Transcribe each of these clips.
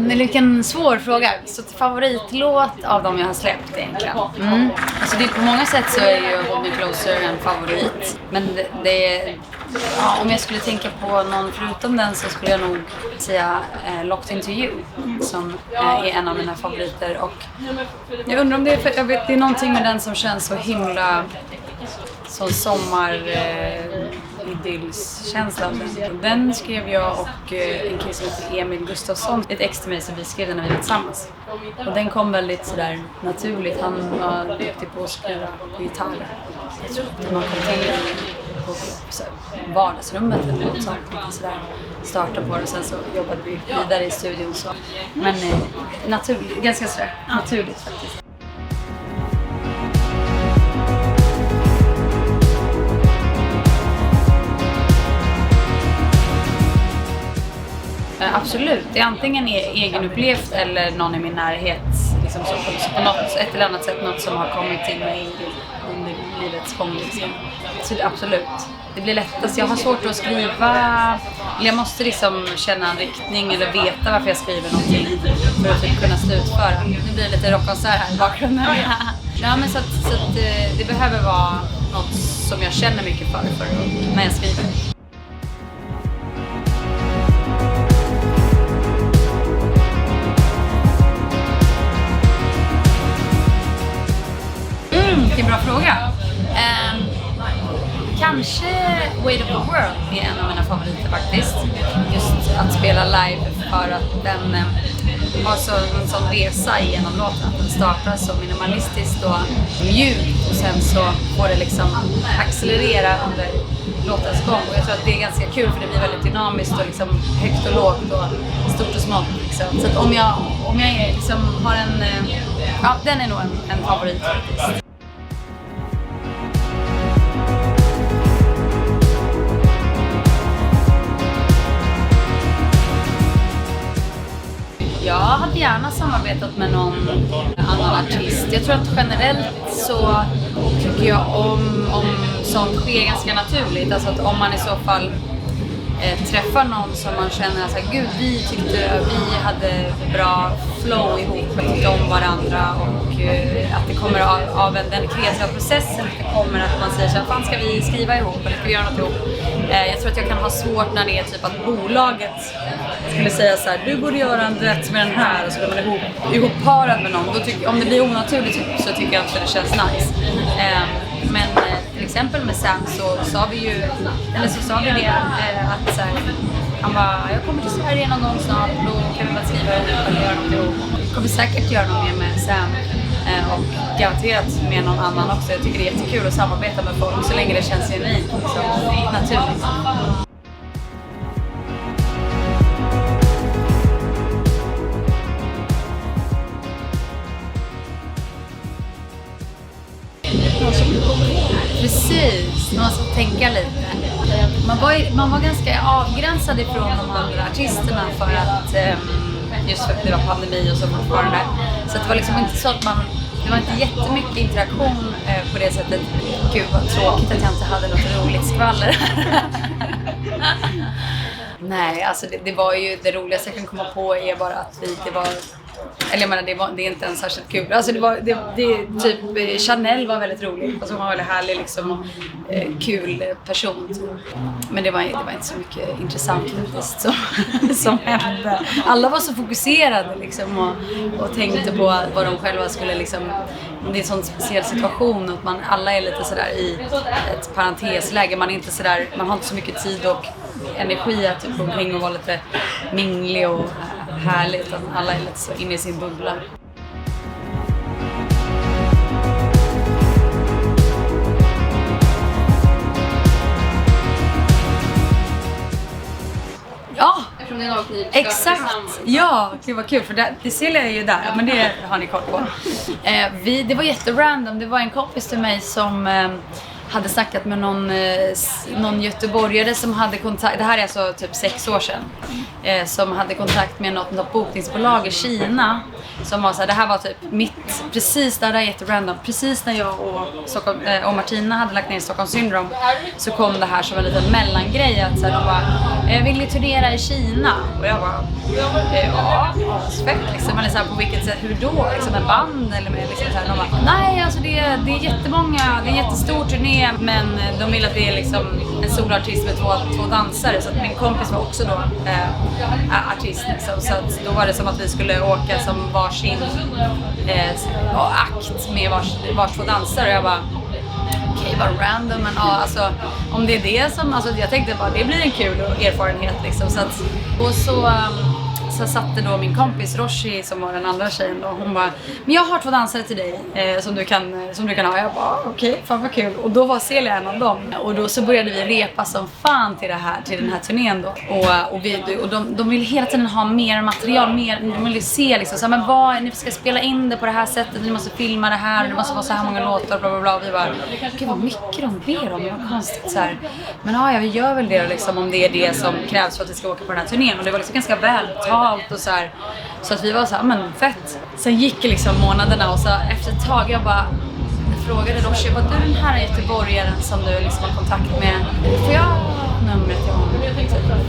vilken svår fråga. Så favoritlåt av dem jag har släppt egentligen. Alltså på många sätt så är ju Hold Me Closer en favorit. Men om jag skulle tänka på någon förutom den så skulle jag nog säga Locked Into You som är en av mina favoriter. Och jag undrar om det är för jag vet, det är någonting med den som känns så himla som idyllskänsla. Den skrev jag och en kille som heter Emil Gustafsson, ett ex till mig som vi skrev den när vi var tillsammans. Och den kom väldigt sådär naturligt. Han var duktig på att skriva på gitarr. Jag tror att man kom till på vardagsrummet eller något sånt. Sådär, starta på det och sen så jobbade vi vidare i studion. Så. Men naturligt, ganska sådär naturligt faktiskt. Absolut, det är antingen egenupplevt eller någon i min närhet liksom, så på ett eller annat sätt något som har kommit till mig under livets gång liksom. Så absolut, det blir lättast. Jag har svårt att skriva, eller jag måste liksom känna en riktning eller veta varför jag skriver någonting för att typ kunna slutföra. Nu blir det lite rockkonsert här i bakgrunden. Ja, men så att det behöver vara något som jag känner mycket för när jag skriver. Vilken bra fråga. Kanske Weight of the World är en av mina favoriter faktiskt. Just att spela live för att den har en sån resa genom låten. Den startar så minimalistiskt och mjukt och sen så får det liksom accelerera under låtens gång. Och jag tror att det är ganska kul för det blir väldigt dynamiskt och liksom högt och lågt och stort och smått. Liksom. Så att om jag liksom har den är nog en favorit faktiskt. Jag hade gärna samarbetat med någon annan artist. Jag tror att generellt så tycker jag om sånt sker ganska naturligt. Alltså att om man i så fall träffar någon som man känner att gud, vi hade bra flow ihop, vi tyckte om varandra och att det kommer av den kreativa processen det kommer att man säger så här, fan ska vi skriva ihop eller ska vi göra något ihop? Jag tror att jag kan ha svårt när det är typ att bolaget skulle säga så här, du borde göra en duett med den här och så blir man ihopparad med någon. Om det blir onaturligt så tycker jag inte det känns nice. Men till exempel med Sam så sa vi det att så här, han bara, jag kommer till Sverige någon gång snart och då kan vi bara skriva eller göra något ihop. Jag kommer säkert göra något mer med Sam och garanterat med någon annan också. Jag tycker det är jättekul att samarbeta med folk så länge det känns genuint liksom, naturligt. Precis, man ska tänka lite. Man var ganska avgränsad ifrån de andra artisterna för att just för att det var pandemi och så fortfarande. Så det var liksom inte så att det var inte jättemycket interaktion på det sättet. Gud vad tråkigt att jag inte hade något roligt skvaller. Nej, alltså det var ju det roligaste jag kan komma på är bara att det var. Eller jag menar, det är inte ens särskilt kul. Alltså typ Chanel var väldigt rolig. Alltså hon var väldigt härlig liksom och kul person. Men det var inte så mycket intressant faktiskt som hände. Alla var så fokuserade liksom och tänkte på vad de själva skulle liksom. Det är en sån speciell situation att alla är lite sådär i ett parentesläge. Man är inte sådär, man har inte så mycket tid och energi att typ omkring och vara lite minglig och härligt att alla är lite så inne i sin bubbla. Ja, exakt. Ja, det var kul för det ser jag ju där, men det har ni koll på. Det var jätterandom. Det var en kompis till mig som hade snackat med någon göteborgare som hade kontakt, det här är alltså typ 6 år sedan, som hade kontakt med något bokningsbolag i Kina som var så här, det här var typ precis där det är jätterandom, precis när jag och Martina hade lagt ner Stockholm Syndrome så kom det här som en liten mellangrej att så här, de bara, vill ni turnera i Kina? Och jag bara, ja, fett liksom. Eller så här, på vilket sätt, hur då? Liksom med band eller med liksom så här. De bara, nej alltså det är jättemånga, det är en jättestor turné, men de vill att det är liksom en solartist med två dansare. Så att min kompis var också då artist liksom. Så att då var det som att vi skulle åka som varsin akt med vars två dansare. Och jag bara, okej, vad random, men ja, alltså om det är det som, alltså jag tänkte bara det blir en kul erfarenhet liksom, så att, och så satte då min kompis Roshi som var den andra tjejen då, hon bara, men jag har 2 dansare till dig som du kan ha. Jag bara, okej, fan vad kul. Och då var Celia en av dem. Och då så började vi repa som fan till den här turnén då. Och de vill hela tiden ha mer material, de vill se liksom så här, men ni ska spela in det på det här sättet, ni måste filma det här, det måste vara så här många låtar, bla bla bla. Och vi bara, gud vad mycket de ber om, det var konstigt så här. Men ja, vi gör väl det liksom, om det är det som krävs för att vi ska åka på den här turnén. Och det var liksom ganska vältalt och så här, så att vi var så här, men fett. Sen gick liksom månaderna och så efter ett tag jag frågade Roshi, var du den här göteborgaren som du liksom har kontakt med? Får jag numret till honom?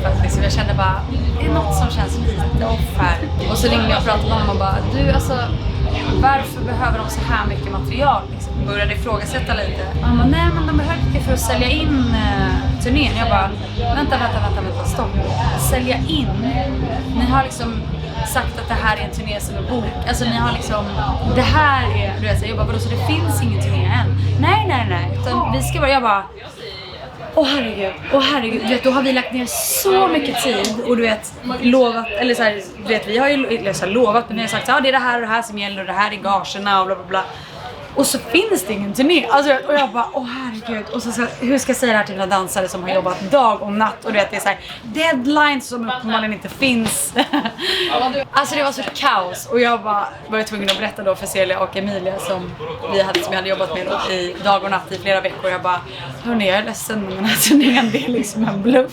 För att liksom jag kände bara, det är något som känns lite off här. Och så ringde jag och pratade med honom och bara, du alltså, varför behöver de så här mycket material? Liksom, började ifrågasätta lite. Och han bara, nej men de behöver det för att sälja in turnén. Jag bara, vänta, stopp. Sälja in? Ni har liksom sagt att det här är en turné som är bok. Alltså ni har liksom, det här är, du vet, jag bara, vadå, så det finns ingen turné än? Nej. Utan vi ska bara, jag bara, åh herregud, du vet, då har vi lagt ner så mycket tid och du vet, lovat, eller så här, du vet, vi har ju så här, lovat, men vi har sagt, ja det är det här och det här som gäller och det här är gagerna och bla bla bla. Och så finns det ingen turné. Alltså, och jag bara, åh herregud. Och så hur ska jag säga det här till mina dansare som har jobbat dag och natt. Och du vet, det är så här deadlines som uppenbarligen inte finns. Alltså det var så kaos. Och jag bara var tvungen att berätta då för Celia och Emilia som jag hade jobbat med då, i dag och natt i flera veckor. Jag bara, hörni, jag är ledsen, men den här turnén, det är liksom en bluff.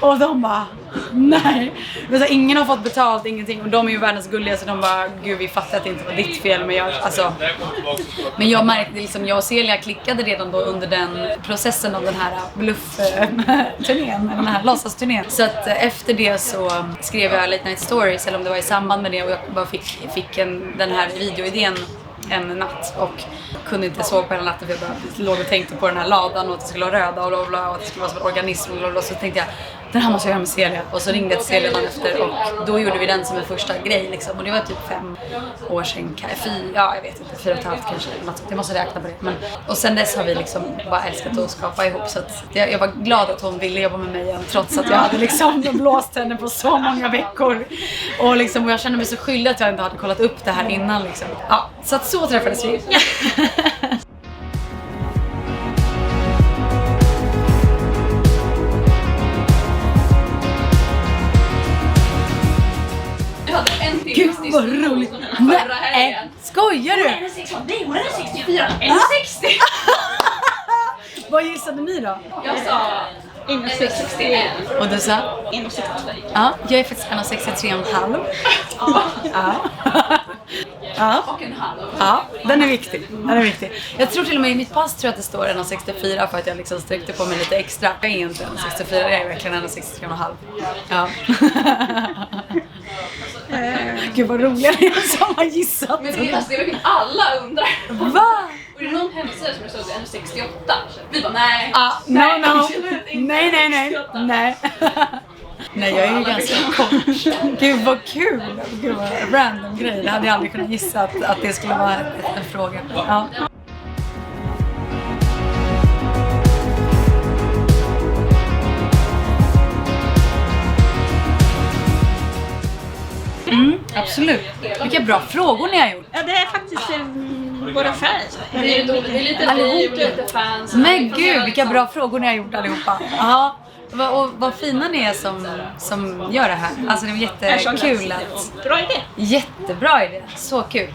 Och de bara, nej. Men så ingen har fått betalt, ingenting. Och de är ju världens gulliga, så de bara, gud vi fattar att det inte var ditt fel. Men jag märkte liksom, jag och Celia klickade redan då under den processen av den här bluff-turnén, den här låtsasturnén. Så att efter det så skrev jag Late Night Stories, eller om det var i samband med det, och jag bara fick den här videoidén en natt och kunde inte sova på hela natten för jag bara låg och tänkte på den här ladan och att det skulle vara röda och att det skulle vara som en organism och så tänkte jag, den här måste jag göra med Celia. Och så ringde jag till Celia dagen efter och då gjorde vi den som en första grej liksom. Och det var typ 5 år sedan, jag vet inte, 4,5 kanske, jag måste räkna på det. Men, och sen dess har vi liksom bara älskat att skapa ihop, så att jag var glad att hon ville jobba med mig igen, trots att jag hade liksom blåst henne på så många veckor. Och liksom, och jag kände mig så skyldig att jag inte hade kollat upp det här innan liksom. Ja, så att så träffades vi. Gud vad roligt. Nej, skojar du? Nej, hon är 64. 1,60. Vad gissade ni då? Jag sa 1,61. Och du sa? 1,62. Ja, jag är faktiskt 1,63,5. Ja. Ja. Och en halv. Ja, den är viktig. Jag tror till och med i mitt pass tror jag att det står 1,64 för att jag liksom sträckte på mig lite extra. Jag är inte 1,64, jag är verkligen 1,63,5. Ja. Gud vad roliga det är som har gissat. Men det är verkligen alla undrar. Va? Och det är någon hemsida som jag såg 1,68. Vi bara nej. No. Nej. Nej, jag är ju ganska kort. Gud vad kul. Gud vad random grej. Det hade jag aldrig kunnat gissa att det skulle vara en fråga. Ja. Absolut. Vilka bra frågor ni har gjort. Ja, det är faktiskt våra fans. Det är lite liv, lite fans. Men gud, vilka bra frågor ni har gjort allihopa. Ja. Och vad fina ni är som gör det här. Alltså det var jättekul att... Bra idé. Jättebra idé. Så kul.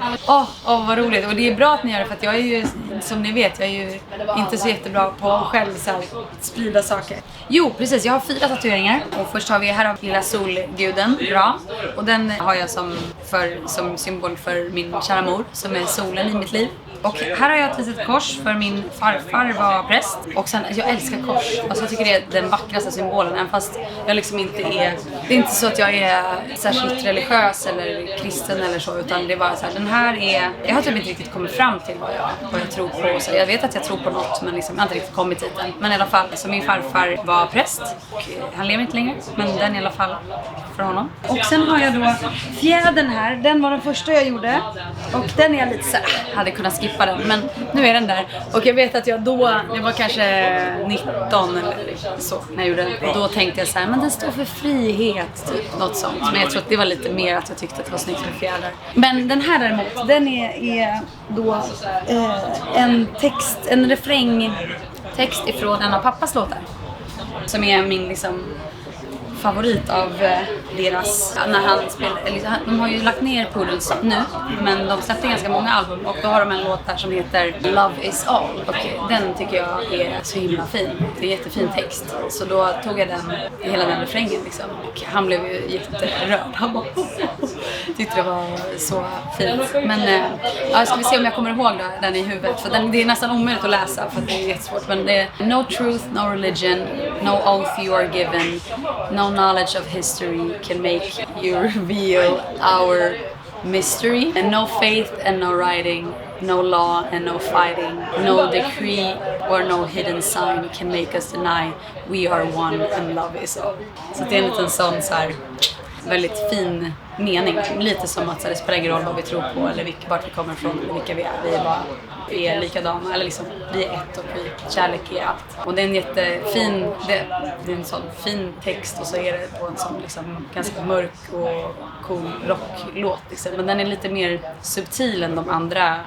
Vad roligt. Och det är bra att ni gör det, för att jag är ju, som ni vet, jag är ju inte så jättebra på att själv så här, sprida saker. Jo, precis. Jag har 4 tatueringar. Och först har vi här av lilla solguden. Bra. Och den har jag som symbol för min kära mor, som är solen i mitt liv. Och här har jag ett litet kors för min farfar var präst. Och sen, jag älskar kors. Alltså jag tycker det är den vackraste symbolen. Även fast jag liksom inte är... Det är inte så att jag är särskilt religiös eller kristen eller så. Utan det är bara så här, den här är... Jag har typ inte riktigt kommit fram till vad jag tror på. Så jag vet att jag tror på något, men liksom, jag har inte riktigt kommit dit än. Men i alla fall, så min farfar var präst. Och han lever inte längre, men den i alla fall för honom. Och sen har jag då fjädern här. Den var den första jag gjorde. Och den är jag lite så här, hade kunnat skippa den. Men nu är den där. Och jag vet att jag då, det var kanske 19 eller så när jag gjorde den. Och då tänkte jag så här, men den står för frihet, typ, något sånt. Men jag tror att det var lite mer att jag tyckte att det var snyggt med fjädrar. Men den här däremot, den är då en refrängtext ifrån en av pappas låtar. Som är min liksom favorit av deras, när han spelar, eller, de har ju lagt ner Poodles nu, men de släppte ganska många album och då har de en låt här som heter Love is all, och den tycker jag är så himla fin. Det är jättefin text, så då tog jag den, hela den refrängen liksom, och han blev ju jätterörd. Han bara tyckte det var så fint. Men ja, ska vi se om jag kommer ihåg den i huvudet, för det är nästan omöjligt att läsa för det är jättesvårt, men det är no truth, no religion, no oath you are given, no knowledge of history can make you reveal our mystery, and no faith and no writing, no law and no fighting, no decree or no hidden sign can make us deny we are one and love is all. Så det är en liten sån så här väldigt fin mening, lite som att så här, det spelar ingen roll vad vi tror på eller vart vi kommer ifrån eller vilka vi är. Vi är likadana, eller liksom, vi är ett och kärlek är allt. Och det är en jättefin, det är en sån fin text, och så är det på en sån liksom ganska mörk och cool rocklåt liksom. Men den är lite mer subtil än de andra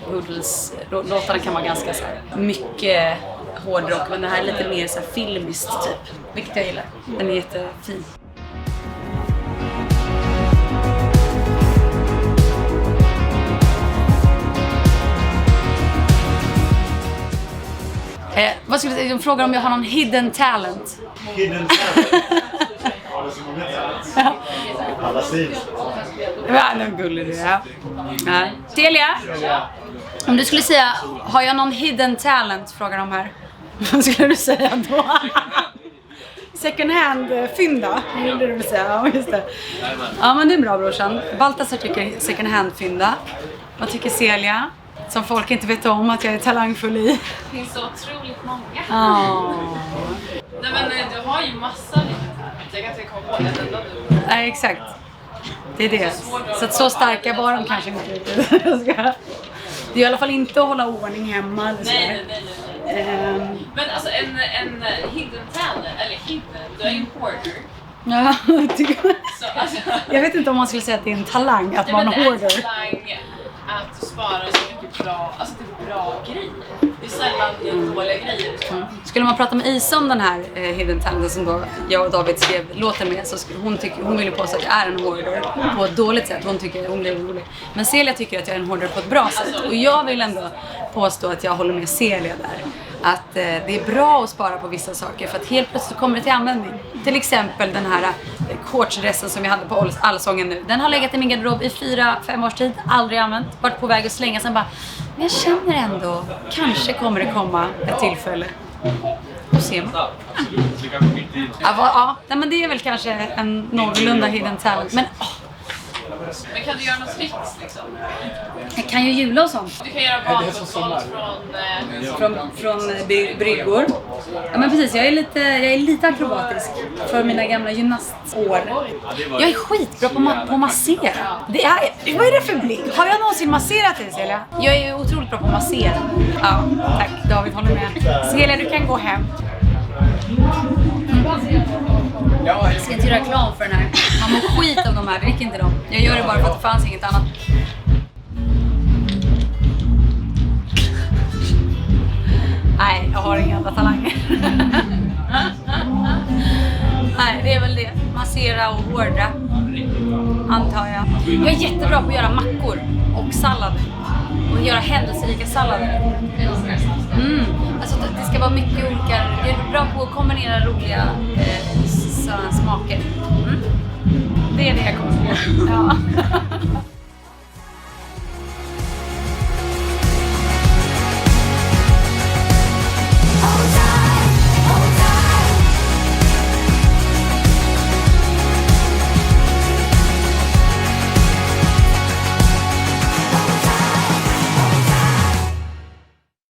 Poodles-låtarna kan vara ganska så här, mycket hårdrock, men det här är lite mer så här filmiskt typ, vilket jag gillar. Den är jättefin. Vad skulle jag fråga om jag har någon hidden talent? Hidden talent? Ja, det är så många talent. Alla sidor. Ja, nu gullig du är. Ja. Celia, om du skulle säga, har jag någon hidden talent, frågar de här. Vad skulle du säga då? Second hand fynda, det är det du vill säga. Ja, just det. Ja, men det är bra, brorsan. Baltasar tycker second hand fynda. Vad tycker Celia? Som folk inte vet om att jag är talangfull i. Det finns så otroligt många. Nej, men du har ju massa litet. Jag kan inte komma på det enda du. Nej, exakt. Det är det. Så starka var de kanske inte riktigt. Det är i alla fall inte att hålla ordning hemma. Eller nej. Men alltså en hidden talent, eller hidden, du är ju en hoarder. Ja, tycker jag. Så, alltså, Jag vet inte om man skulle säga att det är en talang att vara en hoarder. Det är en talang att spara så mycket bra, alltså det är bra grejer. Det är sällan det är dåliga grejer. Skulle man prata med Isa om den här hidden talenten som då jag och David skrev låten med, så hon vill ju påstå att jag är en hoarder på ett dåligt sätt. Hon blir orolig. Men Celia tycker att jag är en hoarder på ett bra sätt. Och jag vill ändå påstå att jag håller med Celia där. Att det är bra att spara på vissa saker för att helt plötsligt kommer det till användning. Till exempel den här shortsdressen som jag hade på Allsången nu. Den har legat i min garderob i 4-5 års tid, aldrig använt. Varit på väg att slänga, sen bara, men jag känner ändå, kanske kommer det komma ett tillfälle. Och se man. Ja, men det är väl kanske en någorlunda hidden talent. Men Men kan du göra något tricks liksom? jag kan ju jula och sånt. Du kan göra bakåtvolt Från bryggor. Ja, men precis, jag är lite akrobatisk för mina gamla gymnastår. Jag är skitbra på att massera. Vad är det för blick? Har jag någonsin masserat dig, Celia? Jag är otroligt bra på att massera. Ja, tack. David håller med. Celia, du kan gå hem. Jag ska inte göra reklam för den här. Man mår skit av de här, drick inte dem. Jag gör det bara för att det fanns inget annat. Nej, jag har inga andra talanger. Nej, det är väl det. Massera och hårdra, antar jag. Jag är jättebra på att göra mackor och sallader. Och göra händelserika sallader. Alltså det ska vara mycket olika. Jag är bra på att kombinera roliga sådana smaker. Det är det jag kommer på. Ja.